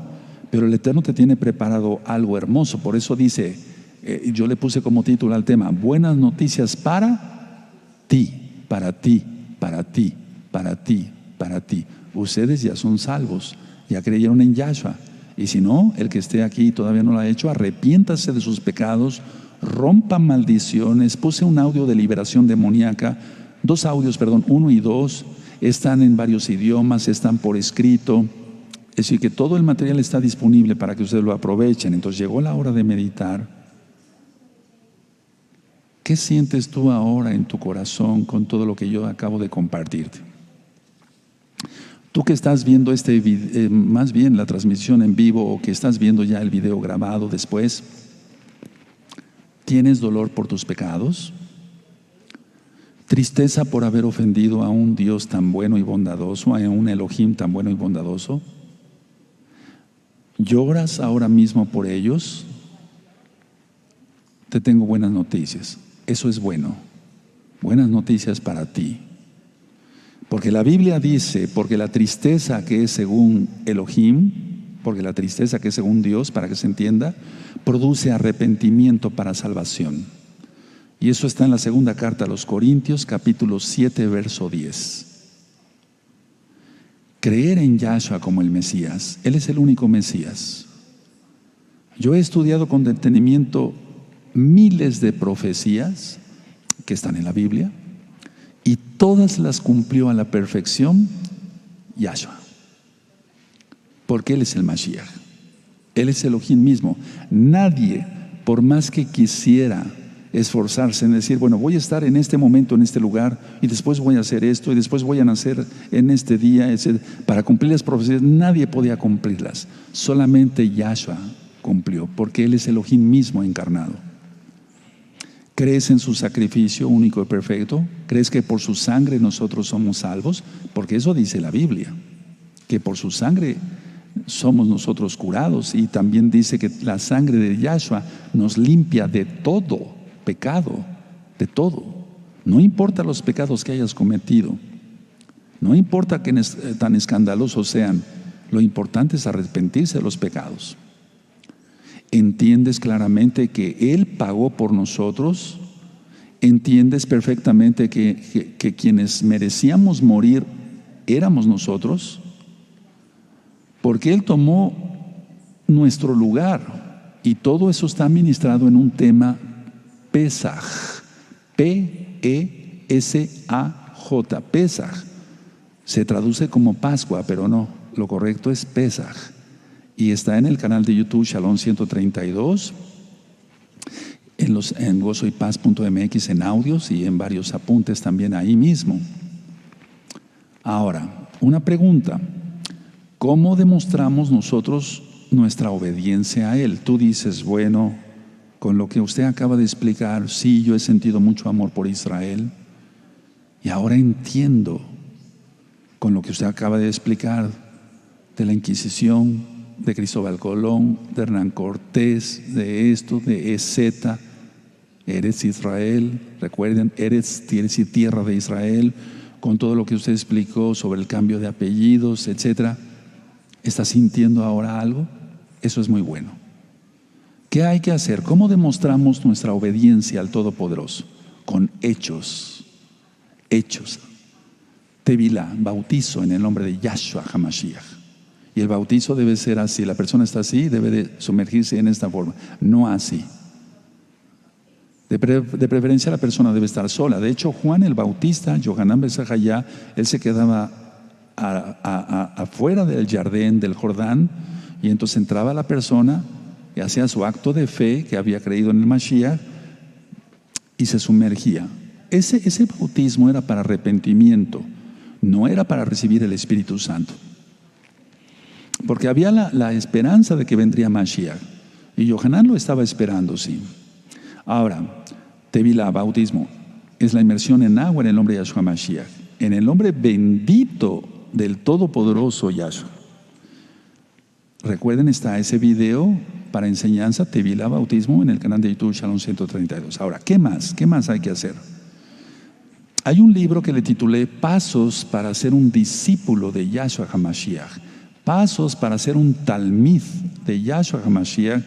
[SPEAKER 1] pero el Eterno te tiene preparado algo hermoso. Por eso dice, yo le puse como título al tema, buenas noticias para ti, para ti, para ti, para ti, para ti. Ustedes ya son salvos, ya creyeron en Yahshua. Y si no, el que esté aquí y todavía no lo ha hecho, arrepiéntase de sus pecados, rompa maldiciones. Puse un audio de liberación demoníaca, 2 audios, perdón, 1 y 2, están en varios idiomas, están por escrito. Es decir, que todo el material está disponible para que ustedes lo aprovechen. Entonces llegó la hora de meditar. ¿Qué sientes tú ahora en tu corazón con todo lo que yo acabo de compartirte? Tú que estás viendo más bien la transmisión en vivo, o que estás viendo ya el video grabado después, ¿tienes dolor por tus pecados? ¿Tristeza por haber ofendido a un Dios tan bueno y bondadoso, a un Elohim tan bueno y bondadoso? ¿Lloras ahora mismo por ellos? Te tengo buenas noticias. Eso es bueno. Buenas noticias para ti. Porque la Biblia dice, porque la tristeza que es según Elohim, porque la tristeza que es según Dios, para que se entienda, produce arrepentimiento para salvación. Y eso está en la segunda carta a los Corintios, capítulo 7, verso 10. Creer en Yahshua como el Mesías. Él es el único Mesías. Yo he estudiado con detenimiento miles de profecías que están en la Biblia, y todas las cumplió a la perfección Yahshua. Porque Él es el Mashiach. Él es Elohim mismo. Nadie, por más que quisiera esforzarse en decir, bueno, voy a estar en este momento, en este lugar, y después voy a hacer esto, y después voy a nacer en este día, para cumplir las profecías, nadie podía cumplirlas. Solamente Yahshua cumplió, porque Él es Elohim mismo encarnado. ¿Crees en su sacrificio único y perfecto? ¿Crees que por su sangre nosotros somos salvos? Porque eso dice la Biblia, que por su sangre somos nosotros curados, y también dice que la sangre de Yahshua nos limpia de todo pecado, de todo. No importa los pecados que hayas cometido, no importa que tan escandalosos sean, lo importante es arrepentirse de los pecados. ¿Entiendes claramente que Él pagó por nosotros? ¿Entiendes perfectamente que quienes merecíamos morir éramos nosotros? Porque Él tomó nuestro lugar, y todo eso está ministrado en un tema Pesaj, P-E-S-A-J, Pesaj. Se traduce como Pascua, pero no, lo correcto es Pesaj. Y está en el canal de YouTube Shalom 132, en gozoypaz.mx, en audios y en varios apuntes también ahí mismo. Ahora, una pregunta: ¿cómo demostramos nosotros nuestra obediencia a Él? Tú dices, bueno, con lo que usted acaba de explicar, sí, yo he sentido mucho amor por Israel, y ahora entiendo, con lo que usted acaba de explicar, de la Inquisición, de Cristóbal Colón, de Hernán Cortés, de esto, de Ezeta, Eretz Israel, recuerden, Eretz quiere decir tierra de Israel, con todo lo que usted explicó sobre el cambio de apellidos, etcétera. ¿Está sintiendo ahora algo? Eso es muy bueno. ¿Qué hay que hacer? ¿Cómo demostramos nuestra obediencia al Todopoderoso? Con hechos. Hechos. Tevilá, bautizo en el nombre de Yahshua HaMashiach. Y el bautizo debe ser así. La persona está así, debe de sumergirse en esta forma, no así. De preferencia la persona debe estar sola. De hecho, Juan el Bautista, Yohanan ben Zakharia, él se quedaba afuera del jardín del Jordán, y entonces entraba la persona y hacía su acto de fe, que había creído en el Mashiach, y se sumergía. Ese bautismo era para arrepentimiento, no era para recibir el Espíritu Santo. Porque había la esperanza de que vendría Mashiach, y Yohanan lo estaba esperando, sí. Ahora, Tevilá, bautismo, es la inmersión en agua en el nombre de Yahshua Mashiach, en el nombre bendito del Todopoderoso Yahshua. Recuerden, está ese video para enseñanza, Tevilá, bautismo, en el canal de YouTube Shalom 132. Ahora, ¿qué más? ¿Qué más hay que hacer? Hay un libro que le titulé Pasos para ser un discípulo de Yahshua HaMashiach. Pasos para ser un talmid de Yahshua HaMashiach.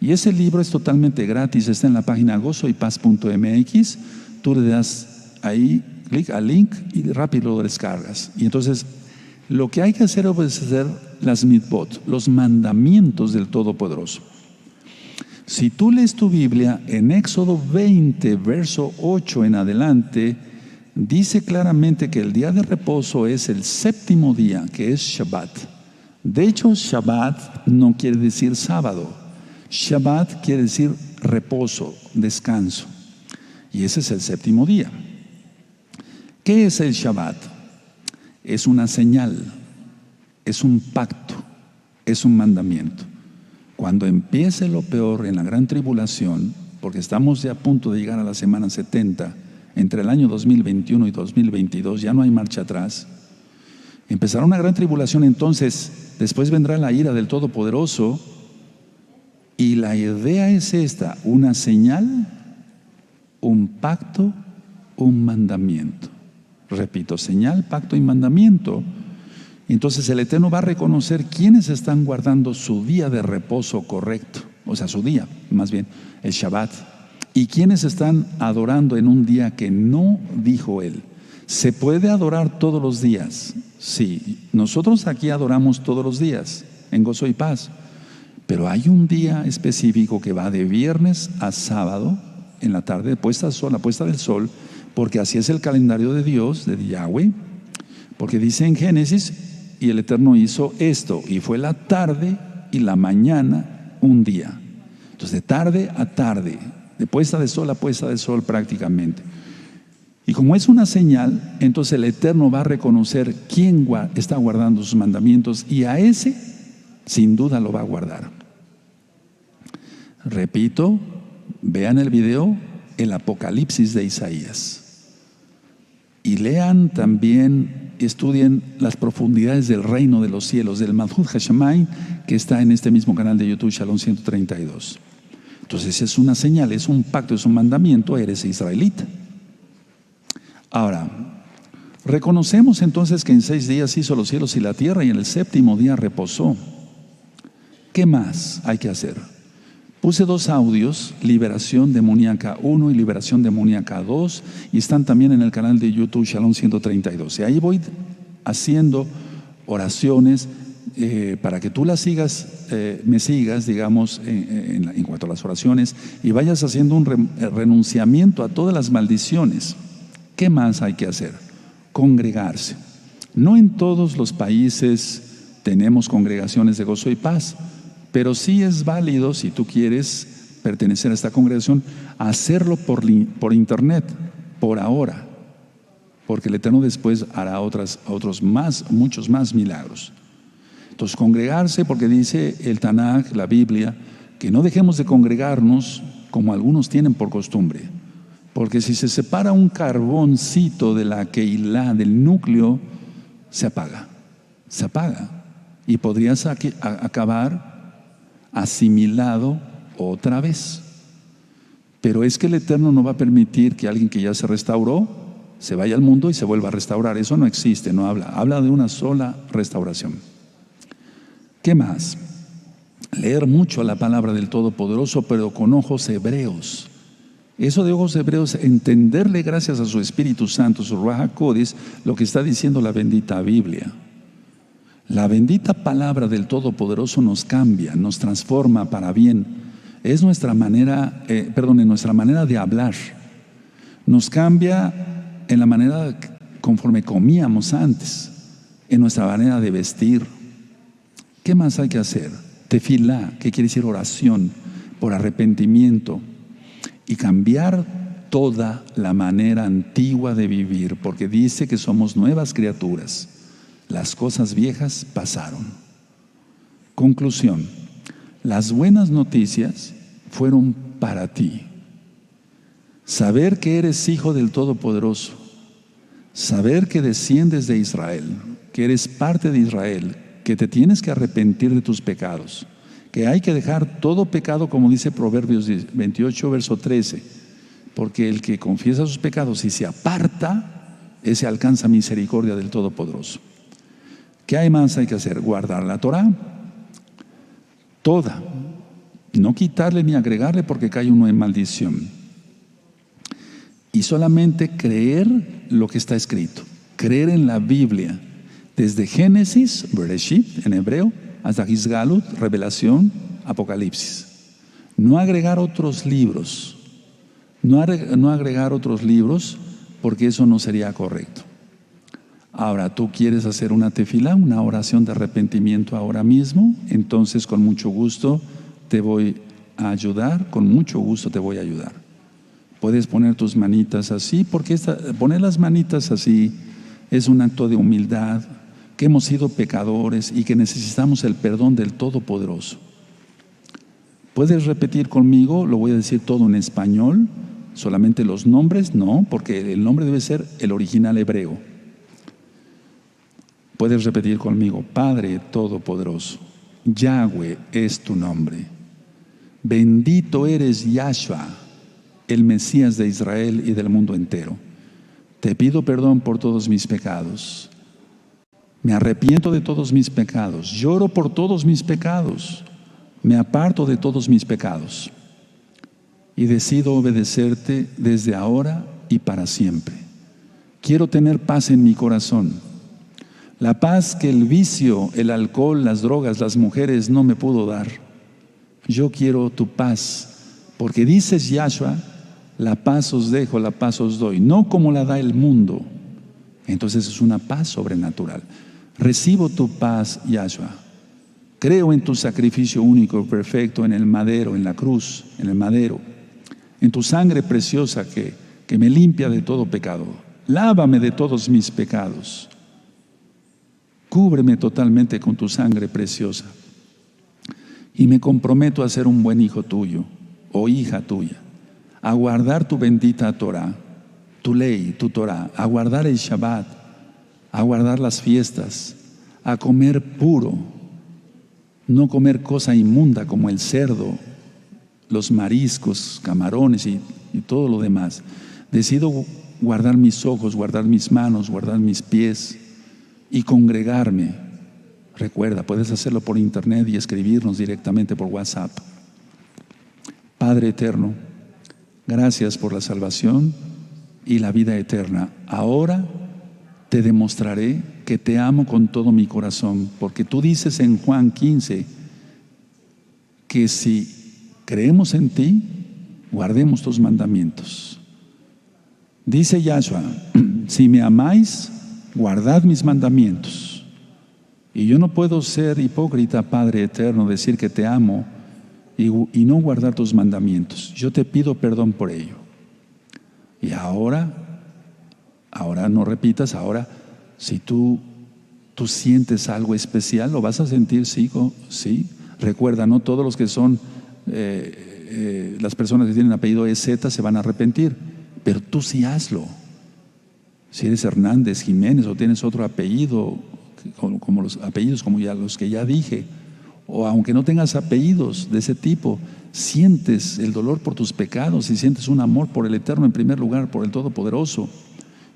[SPEAKER 1] Y ese libro es totalmente gratis, está en la página gozoypaz.mx. Tú le das ahí clic al link y rápido lo descargas. Y entonces lo que hay que hacer es obedecer las mitzvot, los mandamientos del Todopoderoso. Si tú lees tu Biblia, en Éxodo 20, verso 8 en adelante, dice claramente que el día de reposo es el séptimo día, que es Shabbat. De hecho, Shabbat no quiere decir sábado. Shabbat quiere decir reposo, descanso. Y ese es el séptimo día. ¿Qué es el Shabbat? Es una señal, es un pacto, es un mandamiento. Cuando empiece lo peor en la gran tribulación, porque estamos ya a punto de llegar a la semana 70, entre el año 2021 y 2022, ya no hay marcha atrás. Empezará una gran tribulación, entonces después vendrá la ira del Todopoderoso, y la idea es esta: una señal, un pacto, un mandamiento. Repito, señal, pacto y mandamiento. Entonces el Eterno va a reconocer quiénes están guardando su día de reposo correcto, o sea, su día, más bien, el Shabbat, y quiénes están adorando en un día que no dijo Él. ¿Se puede adorar todos los días? Sí, nosotros aquí adoramos todos los días, en Gozo y Paz, pero hay un día específico que va de viernes a sábado, en la tarde, puesta del sol, la puesta del sol, porque así es el calendario de Dios, de Yahweh, porque dice en Génesis: y el Eterno hizo esto, y fue la tarde y la mañana un día. Entonces, de tarde a tarde, de puesta de sol a puesta de sol prácticamente. Y como es una señal, entonces el Eterno va a reconocer quién está guardando sus mandamientos, y a ese, sin duda, lo va a guardar. Repito, vean el video, el Apocalipsis de Isaías. Y lean también, estudien las profundidades del reino de los cielos, del Malhut Hashamayim, que está en este mismo canal de YouTube, Shalom 132. Entonces es una señal, es un pacto, es un mandamiento, eres israelita. Ahora, reconocemos entonces que en 6 días hizo los cielos y la tierra, y en el séptimo día reposó. ¿Qué más hay que hacer? Puse 2 audios, Liberación Demoníaca 1 y Liberación Demoníaca 2, y están también en el canal de YouTube Shalom 132. Y ahí voy haciendo oraciones para que tú las sigas, me sigas, digamos, en cuanto a las oraciones, y vayas haciendo un renunciamiento a todas las maldiciones. ¿Qué más hay que hacer? Congregarse. No en todos los países tenemos congregaciones de Gozo y Paz, pero sí es válido, si tú quieres pertenecer a esta congregación, hacerlo por internet, por ahora, porque el Eterno después hará muchos más milagros. Entonces, congregarse, porque dice el Tanaj, la Biblia, que no dejemos de congregarnos como algunos tienen por costumbre, porque si se separa un carboncito de la Keilah, del núcleo, se apaga, y podrías acabar asimilado otra vez. Pero es que el Eterno no va a permitir que alguien que ya se restauró se vaya al mundo y se vuelva a restaurar. Eso no existe, no habla de una sola restauración. ¿Qué más? Leer mucho la palabra del Todopoderoso, pero con ojos hebreos. Eso de ojos hebreos, entenderle gracias a su Espíritu Santo, su Ruach HaKodesh, lo que está diciendo la bendita Biblia. La bendita palabra del Todopoderoso nos cambia, nos transforma para bien. Es nuestra manera, en nuestra manera de hablar. Nos cambia en la manera conforme comíamos antes, en nuestra manera de vestir. ¿Qué más hay que hacer? Tefilá, que quiere decir oración, por arrepentimiento, y cambiar toda la manera antigua de vivir, porque dice que somos nuevas criaturas. Las cosas viejas pasaron. Conclusión: las buenas noticias fueron para ti. Saber que eres hijo del Todopoderoso, saber que desciendes de Israel, que eres parte de Israel, que te tienes que arrepentir de tus pecados, que hay que dejar todo pecado, como dice Proverbios 28, verso 13, porque el que confiesa sus pecados y se aparta ese alcanza misericordia del Todopoderoso. ¿Qué hay más hay que hacer? Guardar la Torah, toda, no quitarle ni agregarle porque cae uno en maldición. Y solamente creer lo que está escrito, creer en la Biblia, desde Génesis, Bereshit en hebreo, hasta Gizgalut, Revelación, Apocalipsis. No agregar otros libros, no agregar otros libros, porque eso no sería correcto. Ahora, ¿tú quieres hacer una tefilá, una oración de arrepentimiento ahora mismo? Entonces, con mucho gusto te voy a ayudar, con mucho gusto te voy a ayudar. Puedes poner tus manitas así, porque poner las manitas así es un acto de humildad, que hemos sido pecadores y que necesitamos el perdón del Todopoderoso. ¿Puedes repetir conmigo? Lo voy a decir todo en español, solamente los nombres, no, porque el nombre debe ser el original hebreo. Puedes repetir conmigo: Padre Todopoderoso, Yahweh es tu nombre. Bendito eres Yahshua, el Mesías de Israel y del mundo entero. Te pido perdón por todos mis pecados. Me arrepiento de todos mis pecados. Lloro por todos mis pecados. Me aparto de todos mis pecados. Y decido obedecerte desde ahora y para siempre. Quiero tener paz en mi corazón. La paz que el vicio, el alcohol, las drogas, las mujeres no me pudo dar. Yo quiero tu paz, porque dices, Yahshua, la paz os dejo, la paz os doy, no como la da el mundo. Entonces es una paz sobrenatural. Recibo tu paz, Yahshua. Creo en tu sacrificio único, perfecto, en el madero, en la cruz, en el madero, en tu sangre preciosa que me limpia de todo pecado. Lávame de todos mis pecados. Cúbreme totalmente con tu sangre preciosa. Y me comprometo a ser un buen hijo tuyo o hija tuya, a guardar tu bendita Torah, tu ley, tu Torah, a guardar el Shabbat, a guardar las fiestas, a comer puro, no comer cosa inmunda como el cerdo, los mariscos, camarones y todo lo demás. Decido guardar mis ojos, guardar mis manos, guardar mis pies y congregarme. Recuerda, puedes hacerlo por internet y escribirnos directamente por WhatsApp. Padre eterno, gracias por la salvación y la vida eterna. Ahora te demostraré que te amo con todo mi corazón, porque tú dices en Juan 15 que si creemos en ti, guardemos tus mandamientos. Dice Yahshua, si me amáis, guardad mis mandamientos. Y yo no puedo ser hipócrita, Padre eterno, decir que te amo y no guardar tus mandamientos. Yo te pido perdón por ello. Y ahora no repitas, ahora si tú sientes algo especial, lo vas a sentir, sí. Recuerda, no todos los que son las personas que tienen apellido EZ se van a arrepentir, pero tú sí hazlo. Si eres Hernández, Jiménez o tienes otro apellido, como los apellidos como ya los que ya dije, o aunque no tengas apellidos de ese tipo, sientes el dolor por tus pecados y sientes un amor por el Eterno en primer lugar, por el Todopoderoso,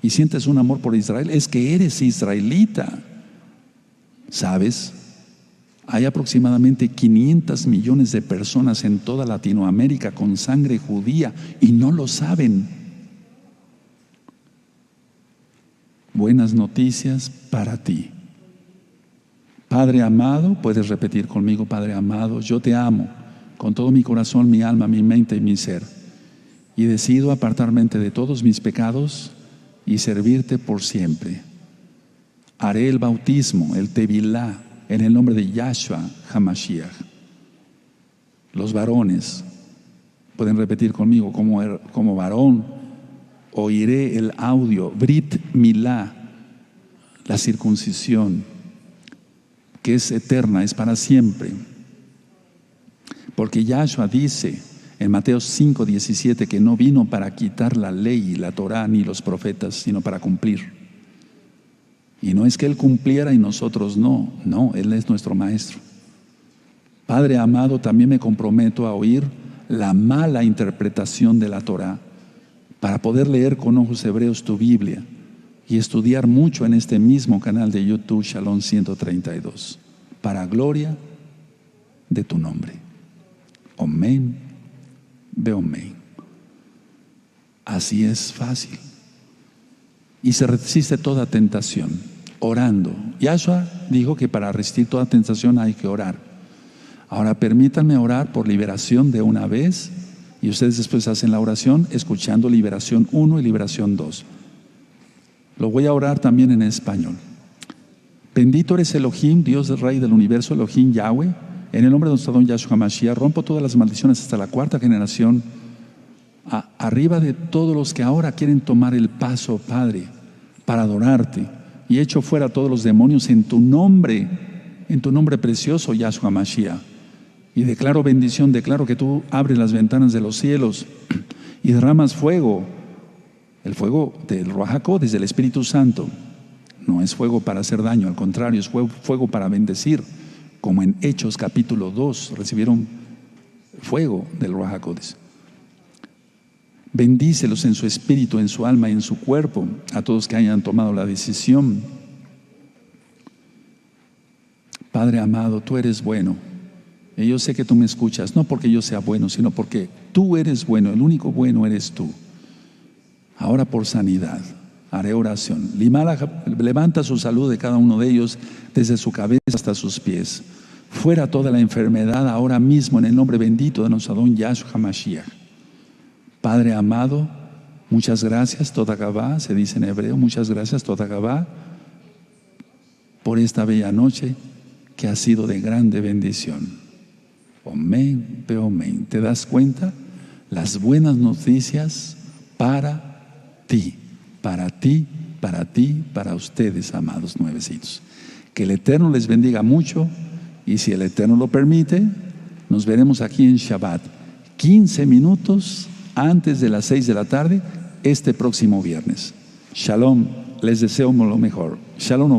[SPEAKER 1] y sientes un amor por Israel, es que eres israelita. ¿Sabes? Hay aproximadamente 500 millones de personas en toda Latinoamérica con sangre judía y no lo saben. Buenas noticias para ti. Padre amado, puedes repetir conmigo: Padre amado, yo te amo con todo mi corazón, mi alma, mi mente y mi ser, y decido apartarme de todos mis pecados y servirte por siempre. Haré el bautismo, el tevilá, en el nombre de Yahshua HaMashiach. Los varones pueden repetir conmigo: como varón oiré el audio, Brit Milá, la circuncisión, que es eterna, es para siempre. Porque Yahshua dice en Mateo 5:17 que no vino para quitar la ley, la Torá ni los profetas, sino para cumplir. Y no es que Él cumpliera y nosotros no, Él es nuestro Maestro. Padre amado, también me comprometo a oír la mala interpretación de la Torá para poder leer con ojos hebreos tu Biblia y estudiar mucho en este mismo canal de YouTube, Shalom 132, para gloria de tu nombre. Amén, amén. Así es fácil. Y se resiste toda tentación, orando. Yahshua dijo que para resistir toda tentación hay que orar. Ahora permítanme orar por liberación de una vez, y ustedes después hacen la oración escuchando liberación 1 y liberación 2. Lo voy a orar también en español. Bendito eres Elohim, Dios del Rey del universo, Elohim Yahweh. En el nombre de nuestro don Yahshua Mashiach, rompo todas las maldiciones hasta la 4ª generación, arriba de todos los que ahora quieren tomar el paso, Padre, para adorarte. Y echo fuera todos los demonios en tu nombre precioso, Yahshua Mashiach. Y declaro bendición, declaro que tú abres las ventanas de los cielos y derramas fuego. El fuego del Ruach HaKodesh, del Espíritu Santo. No es fuego para hacer daño, al contrario, es fuego para bendecir. Como en Hechos capítulo 2 recibieron fuego del Ruach HaKodesh. Bendícelos en su espíritu, en su alma y en su cuerpo, a todos que hayan tomado la decisión. Padre amado, tú eres bueno. Y yo sé que tú me escuchas, no porque yo sea bueno, sino porque tú eres bueno, el único bueno eres tú. Ahora por sanidad, haré oración. Levanta su salud de cada uno de ellos, desde su cabeza hasta sus pies. Fuera toda la enfermedad ahora mismo en el nombre bendito de nuestro don Yahshua Mashiach. Padre amado, muchas gracias, Toda Gabá, se dice en hebreo, muchas gracias, Toda Gabá, por esta bella noche que ha sido de grande bendición. Amén, amén. ¿Te das cuenta? Las buenas noticias para ti, para ti, para ti, para ustedes, amados nuevecitos. Que el Eterno les bendiga mucho, y si el Eterno lo permite, nos veremos aquí en Shabbat, 15 minutos antes de las 6 de la tarde, este próximo viernes. Shalom, les deseo lo mejor. Shalom.